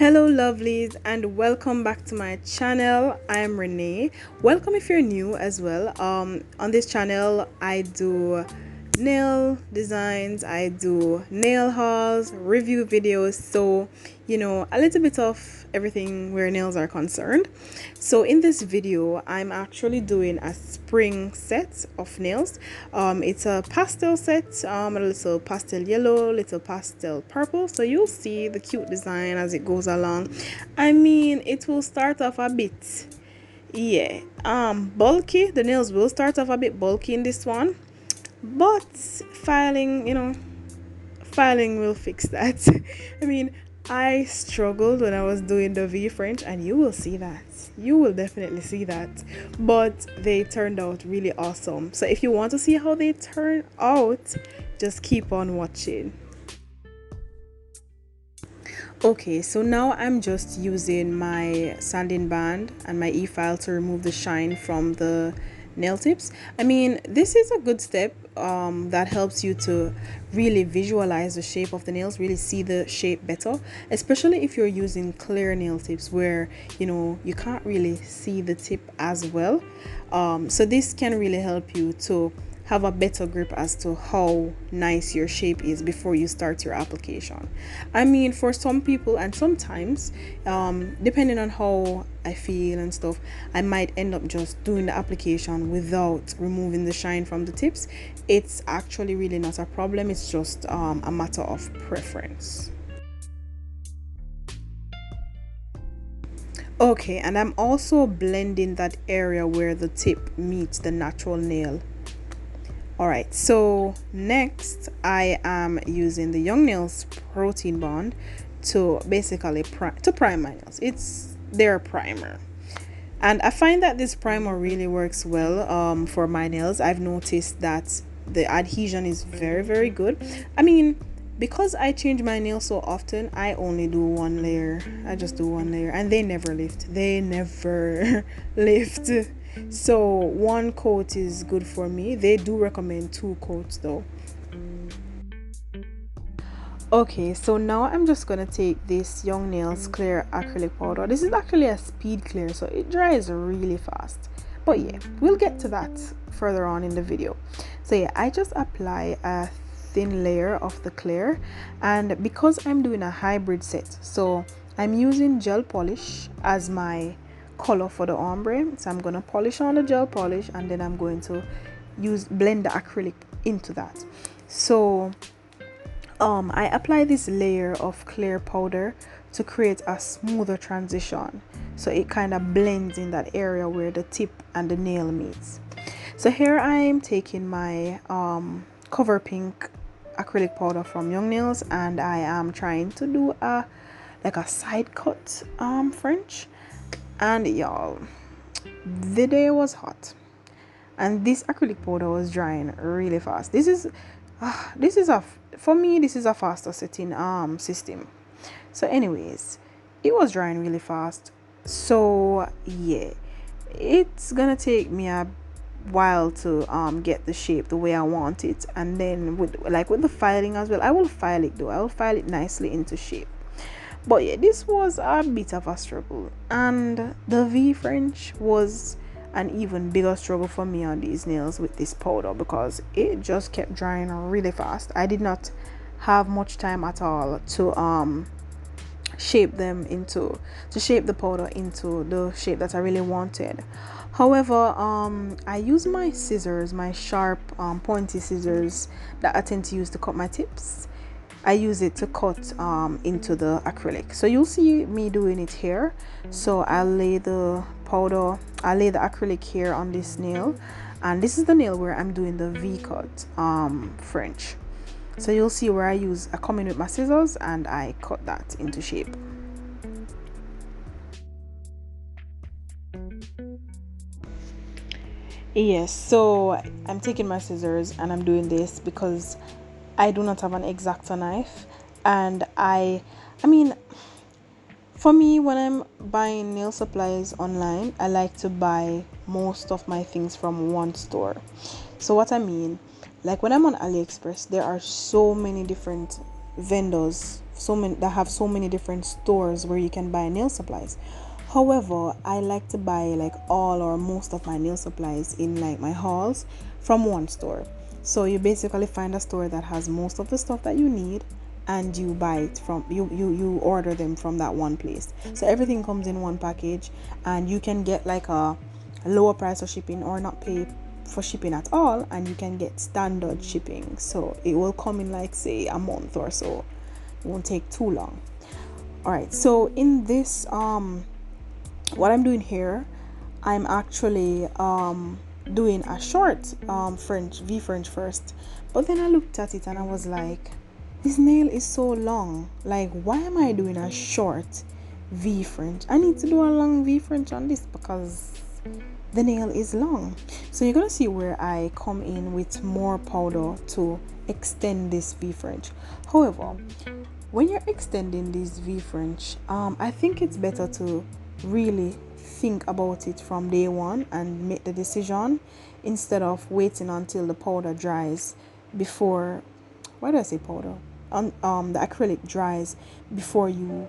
Hello lovelies and welcome back to my channel. I'm Renee. Welcome if you're new as well. On this channel I do nail designs, I do nail hauls, review videos, so a little bit of everything where nails are concerned. So in this video I'm actually doing a spring set of nails. It's a pastel set, a little pastel yellow, little pastel purple, so you'll see the cute design as it goes along. I mean, it will start off a bit, yeah, bulky. The nails will start off a bit bulky in this one, but filing will fix that. I mean, I struggled when I was doing the V French, and you will see that. You will definitely see that. But they turned out really awesome. So if you want to see how they turn out, just keep on watching. Okay, so now I'm just using my sanding band and my e-file to remove the shine from the nail tips. I mean, this is a good step that helps you to really visualize the shape of the nails, really see the shape better, especially if you're using clear nail tips where you can't really see the tip as well. So this can really help you to have a better grip as to how nice your shape is before you start your application. I mean, for some people, and sometimes depending on how I feel and stuff, I might end up just doing the application without removing the shine from the tips. It's actually really not a problem, it's just a matter of preference. Okay, and I'm also blending that area where the tip meets the natural nail. Alright, so next I am using the Young Nails Protein Bond to basically prime my nails. It's their primer. And I find that this primer really works well for my nails. I've noticed that the adhesion is very, very good. I mean, because I change my nails so often, I only do one layer. I just do one layer and they never lift. They never lift. So one coat is good for me. They do recommend 2 coats though. Okay, so now I'm just gonna take this Young Nails clear acrylic powder. This is actually a speed clear, so it dries really fast, but yeah, we'll get to that further on in the video. So yeah, I just apply a thin layer of the clear, and because I'm doing a hybrid set, so I'm using gel polish as my color for the ombre. So I'm gonna polish on the gel polish, and then I'm going to blend the acrylic into that. So I apply this layer of clear powder to create a smoother transition, so it kind of blends in that area where the tip and the nail meets. So here I'm taking my cover pink acrylic powder from Young Nails, and I am trying to do a side cut French. And y'all, the day was hot and this acrylic powder was drying really fast. This is for me this is a faster setting system. So anyways, it was drying really fast, so yeah, it's gonna take me a while to get the shape the way I want it. And then with the filing as well, I will file it though. I will file it nicely into shape. But yeah, this was a bit of a struggle, and the V French was an even bigger struggle for me on these nails with this powder, because it just kept drying really fast. I did not have much time at all to shape the powder into the shape that I really wanted. However, I use my scissors, my sharp pointy scissors that I tend to use to cut my tips. I use it to cut into the acrylic. So you'll see me doing it here. So I'll lay the acrylic here on this nail, and this is the nail where I'm doing the V cut French. So you'll see where I come in with my scissors and I cut that into shape. Yes, so I'm taking my scissors and I'm doing this because I do not have an X-Acto knife, and I mean, for me, when I'm buying nail supplies online, I like to buy most of my things from one store. So what I mean, like when I'm on AliExpress, there are so many different vendors, so many that have so many different stores where you can buy nail supplies. However, I like to buy like all or most of my nail supplies in like my hauls from one store. So you basically find a store that has most of the stuff that you need, and you buy it from you order them from that one place. So everything comes in one package, and you can get like a lower price of shipping or not pay for shipping at all, and you can get standard shipping. So it will come in like say a month or so. It won't take too long. All right, so in this what I'm doing here, I'm actually doing a short French French first. But then I looked at it and I was like, this nail is so long. Like, why am I doing a short V French? I need to do a long V French on this because the nail is long. So you're gonna see where I come in with more powder to extend this V French. However, when you're extending this V French, I think it's better to really think about it from day one and make the decision instead of waiting until the powder dries before, why do I say powder? The acrylic dries before you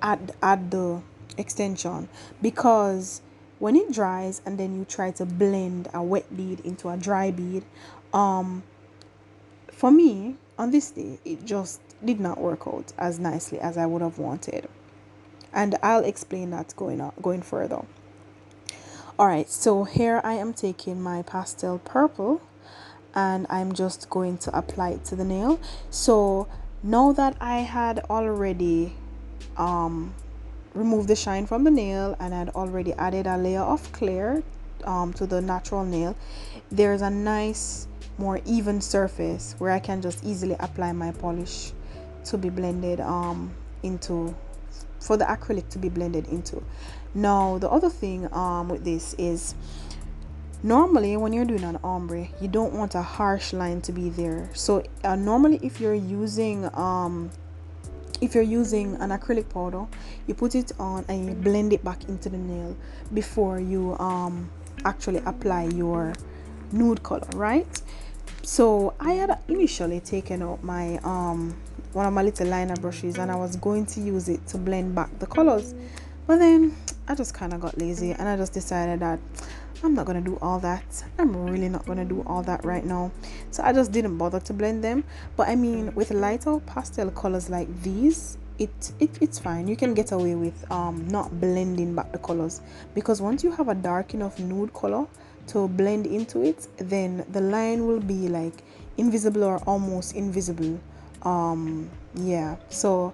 add the extension, because when it dries and then you try to blend a wet bead into a dry bead, for me on this day it just did not work out as nicely as I would have wanted, and I'll explain that going further. All right, so here I am taking my pastel purple and I'm just going to apply it to the nail. So now that I had already removed the shine from the nail and I'd already added a layer of clear to the natural nail, there's a nice more even surface where I can just easily apply my polish to be blended into, for the acrylic to be blended into. Now the other thing with this is, normally when you're doing an ombre, you don't want a harsh line to be there. So normally if you're using an acrylic powder, you put it on and you blend it back into the nail before you actually apply your nude color, right? So I had initially taken out my one of my little liner brushes and I was going to use it to blend back the colors, but then I just kind of got lazy and I just decided that I'm not gonna do all that. I'm really not gonna do all that right now. So I just didn't bother to blend them. But I mean, with lighter pastel colors like these, it's fine. You can get away with not blending back the colors, because once you have a dark enough nude color to blend into it, then the line will be like invisible or almost invisible. Yeah. So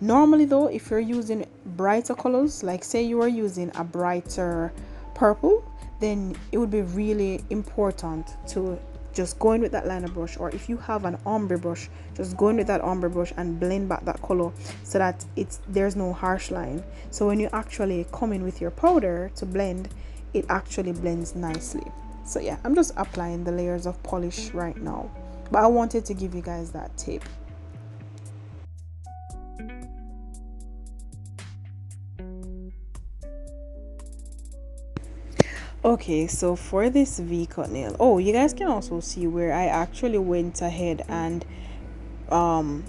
normally though, if you're using brighter colors, like say you are using a brighter purple, then it would be really important to just go in with that liner brush, or if you have an ombre brush, just go in with that ombre brush and blend back that color so that there's no harsh line. So when you actually come in with your powder to blend, it actually blends nicely. So yeah, I'm just applying the layers of polish right now, but I wanted to give you guys that tip. Okay, so for this V-cut nail, oh, you guys can also see where I actually went ahead and um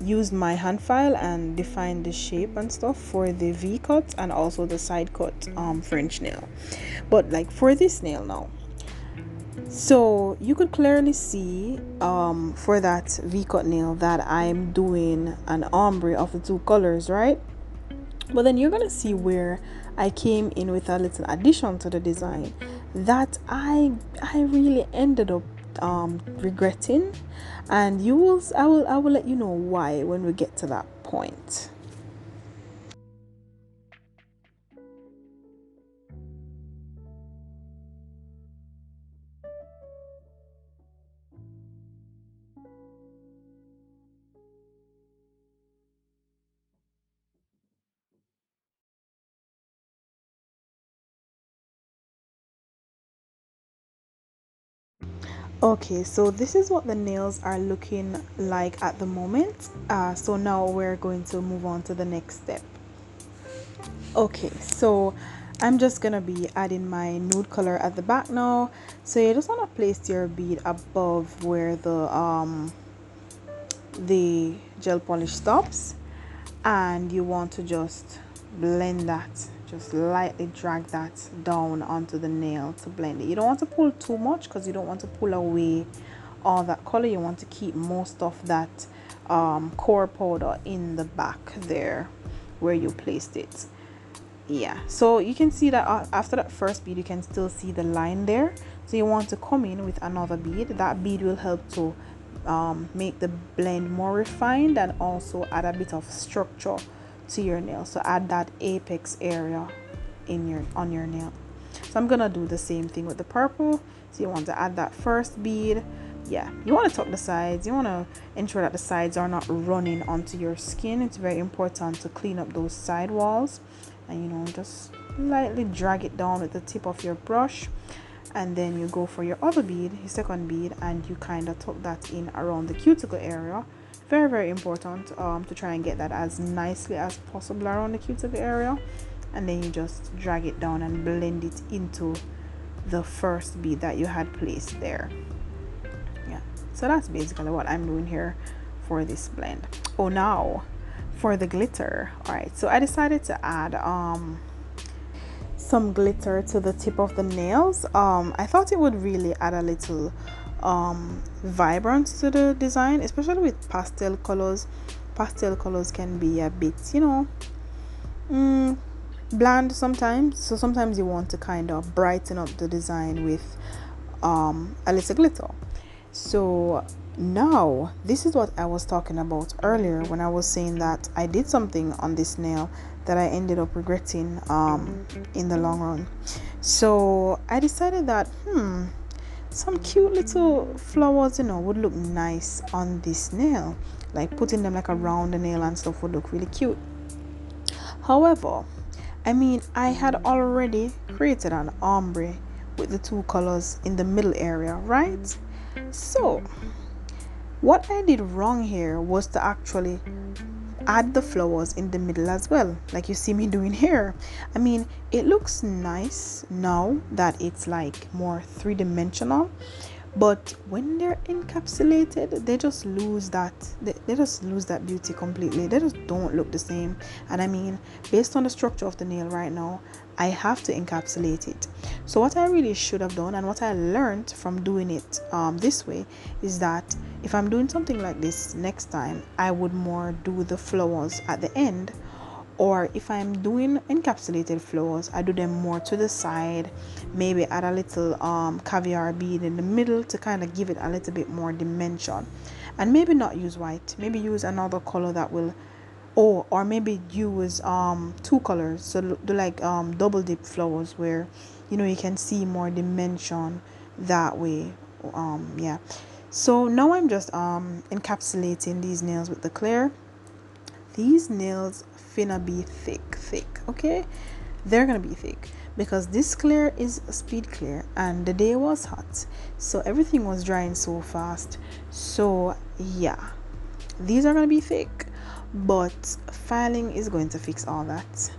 used my hand file and defined the shape and stuff for the V-cut and also the side cut French nail. But like for this nail now, so you could clearly see for that V-cut nail that I'm doing an ombre of the two colors, right? But then you're gonna see where I came in with a little addition to the design that I really ended up regretting, and I will let you know why when we get to that point. Okay, so this is what the nails are looking like at the moment. So now we're going to move on to the next step. Okay, so I'm just gonna be adding my nude color at the back now. So you just want to place your bead above where the the gel polish stops, and you want to just blend that, just lightly drag that down onto the nail to blend it. You don't want to pull too much because you don't want to pull away all that color. You want to keep most of that core powder in the back there where you placed it. Yeah, so you can see that after that first bead you can still see the line there. So you want to come in with another bead. That bead will help to make the blend more refined and also add a bit of structure to your nail. So add that apex area on your nail. So I'm gonna do the same thing with the purple. So you want to add that first bead. Yeah, you want to tuck the sides. You want to ensure that the sides are not running onto your skin. It's very important to clean up those side walls, and just lightly drag it down with the tip of your brush, and then you go for your other bead, your second bead, and you kind of tuck that in around the cuticle area. Very, very important to try and get that as nicely as possible around the cuticle area, and then you just drag it down and blend it into the first bead that you had placed there. Yeah, so that's basically what I'm doing here for this blend. Oh, now for the glitter. All right, so I decided to add some glitter to the tip of the nails. I thought it would really add a little vibrance to the design, especially with pastel colors. Pastel colors can be a bit bland sometimes, so sometimes you want to kind of brighten up the design with a little glitter. So now this is what I was talking about earlier when I was saying that I did something on this nail that I ended up regretting in the long run. So I decided that some cute little flowers would look nice on this nail, like putting them like around the nail and stuff would look really cute. However, I mean, I had already created an ombre with the two colors in the middle area, right? So what I did wrong here was to actually add the flowers in the middle as well, like you see me doing here. I mean, it looks nice now that it's like more three-dimensional, but when they're encapsulated, they just lose that they just lose that beauty completely. They just don't look the same. And I mean, based on the structure of the nail right now, I have to encapsulate it. So what I really should have done, and what I learned from doing it this way, is that if I'm doing something like this next time, I would more do the flowers at the end, or if I'm doing encapsulated flowers, I do them more to the side, maybe add a little caviar bead in the middle to kind of give it a little bit more dimension. And maybe not use white, maybe use another color that will, or maybe use two colors, so do like double dip flowers where you can see more dimension that way. Yeah, so now I'm just encapsulating these nails with the clear. These nails finna be thick, okay? They're gonna be thick because this clear is a speed clear and the day was hot, so everything was drying so fast. So yeah, these are gonna be thick, but filing is going to fix all that.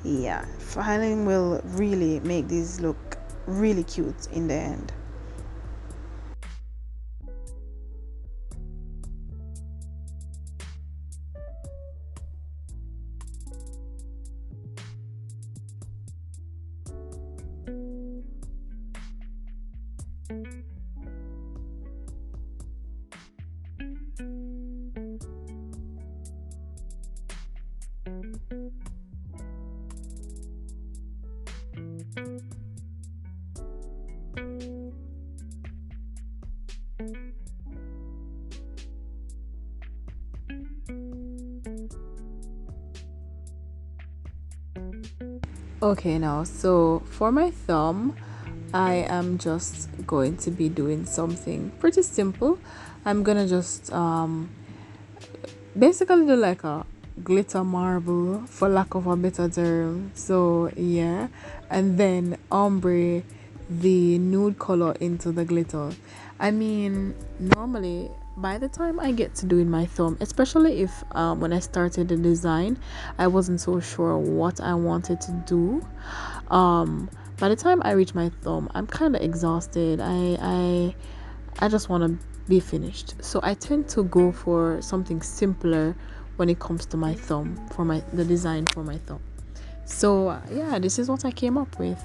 Yeah, filing will really make these look really cute in the end. Okay, now so for my thumb, I am just going to be doing something pretty simple. I'm gonna just basically do like a glitter marble, for lack of a better term. So yeah, and then ombre the nude color into the glitter. I mean, normally by the time I get to doing my thumb, especially if when I started the design, I wasn't so sure what I wanted to do. By the time I reach my thumb, I'm kind of exhausted. I just want to be finished. So I tend to go for something simpler when it comes to my thumb, for the design for my thumb. So yeah, this is what I came up with.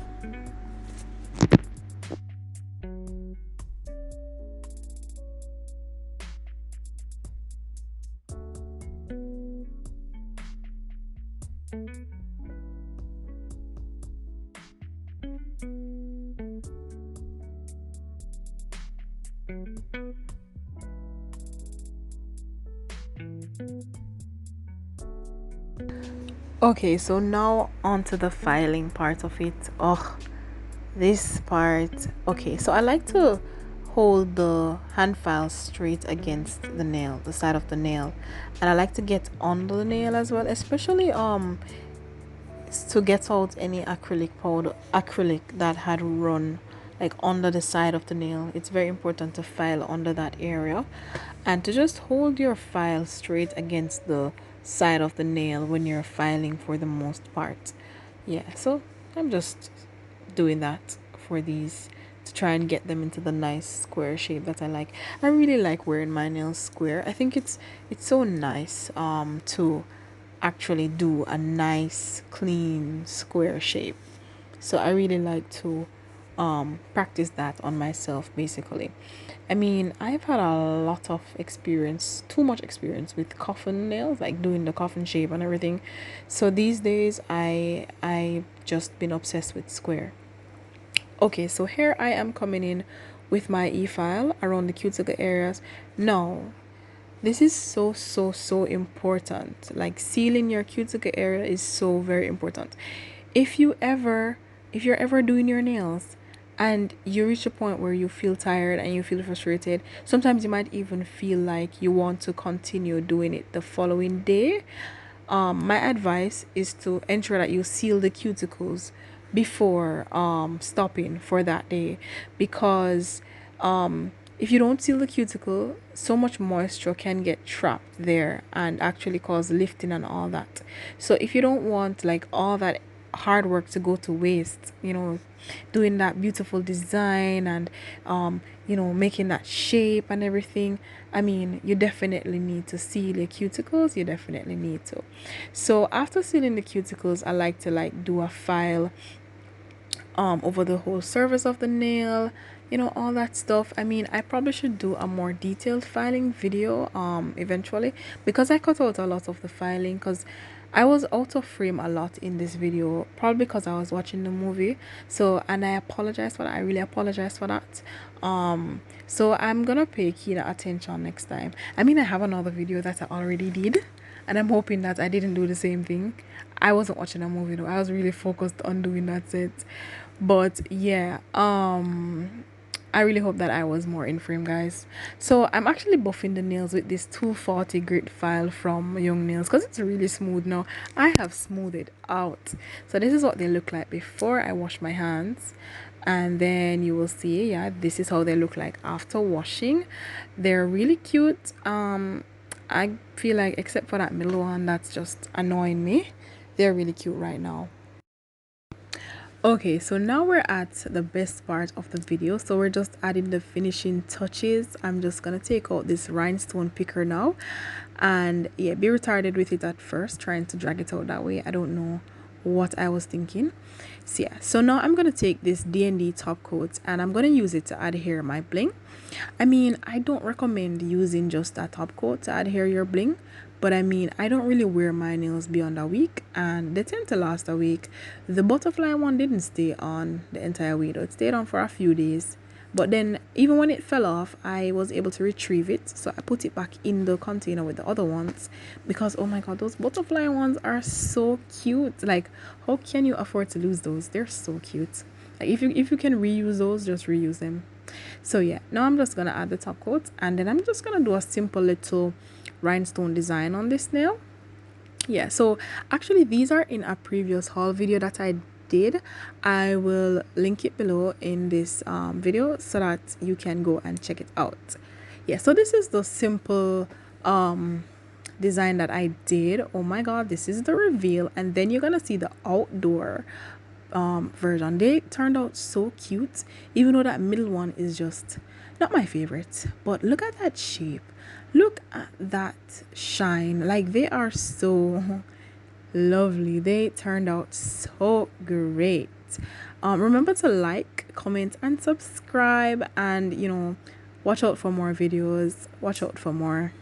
Okay, so now onto the filing part of it. Oh, this part. Okay, so I like to hold the hand file straight against the nail, the side of the nail, and I like to get under the nail as well, especially to get out any acrylic that had run like under the side of the nail. It's very important to file under that area and to just hold your file straight against the side of the nail when you're filing for the most part. Yeah, so I'm just doing that for these to try and get them into the nice square shape that I like. I really like wearing my nails square. I think it's so nice to actually do a nice clean square shape. So I really like to practice that on myself basically. I mean, I've had a lot of experience, too much experience with coffin nails, like doing the coffin shape and everything. So these days I just been obsessed with square. Okay, so here I am coming in with my e-file around the cuticle areas. Now, this is so important. Like sealing your cuticle area is so very important. If you ever if you're ever doing your nails and you reach a point where you feel tired and you feel frustrated, sometimes you might even feel like you want to continue doing it the following day. My advice is to ensure that you seal the cuticles before stopping for that day, because if you don't seal the cuticle, so much moisture can get trapped there and actually cause lifting and all that. So if you don't want like all that hard work to go to waste, doing that beautiful design and making that shape and everything, I mean, you definitely need to seal your cuticles. You definitely need to. So after sealing the cuticles, I like to like do a file over the whole surface of the nail, all that stuff. I mean, I probably should do a more detailed filing video eventually, because I cut out a lot of the filing because I was out of frame a lot in this video, probably because I was watching the movie. So, and I apologize for that. I really apologize for that. So I'm gonna pay keener attention next time. I mean, I have another video that I already did, and I'm hoping that I didn't do the same thing. I wasn't watching a movie though. I was really focused on doing that set. But yeah, I really hope that I was more in frame, guys. So I'm actually buffing the nails with this 240 grit file from Young Nails because it's really smooth now. I have smoothed it out. So this is what they look like before I wash my hands. And then you will see, yeah, this is how they look like after washing. They're really cute. I feel like except for that middle one that's just annoying me, they're really cute right now. Okay, so now we're at the best part of the video. So we're just adding the finishing touches. I'm just gonna take out this rhinestone picker now, and yeah, be retarded with it at first, trying to drag it out that way. I don't know what I was thinking. So yeah, so now I'm gonna take this D&D top coat and I'm gonna use it to adhere my bling. I mean, I don't recommend using just a top coat to adhere your bling, but I mean, I don't really wear my nails beyond a week and they tend to last a week. The butterfly one didn't stay on the entire week, it stayed on for a few days. But then even when it fell off, I was able to retrieve it. So I put it back in the container with the other ones because, oh my God, those butterfly ones are so cute. Like, how can you afford to lose those? They're so cute. Like, if you can reuse those, just reuse them. So yeah, now I'm just gonna add the top coat and then I'm just gonna do a simple little rhinestone design on this nail. Yeah, so actually these are in a previous haul video that I did. I will link it below in this video so that you can go and check it out. Yeah, so this is the simple design that I did. Oh my God, this is the reveal, and then you're gonna see the outdoor version. They turned out so cute, even though that middle one is just Not my favorite, but look at that shape. Look at that shine. Like, they are so lovely. They turned out so great. Remember to like, comment, and subscribe, and watch out for more videos. Watch out for more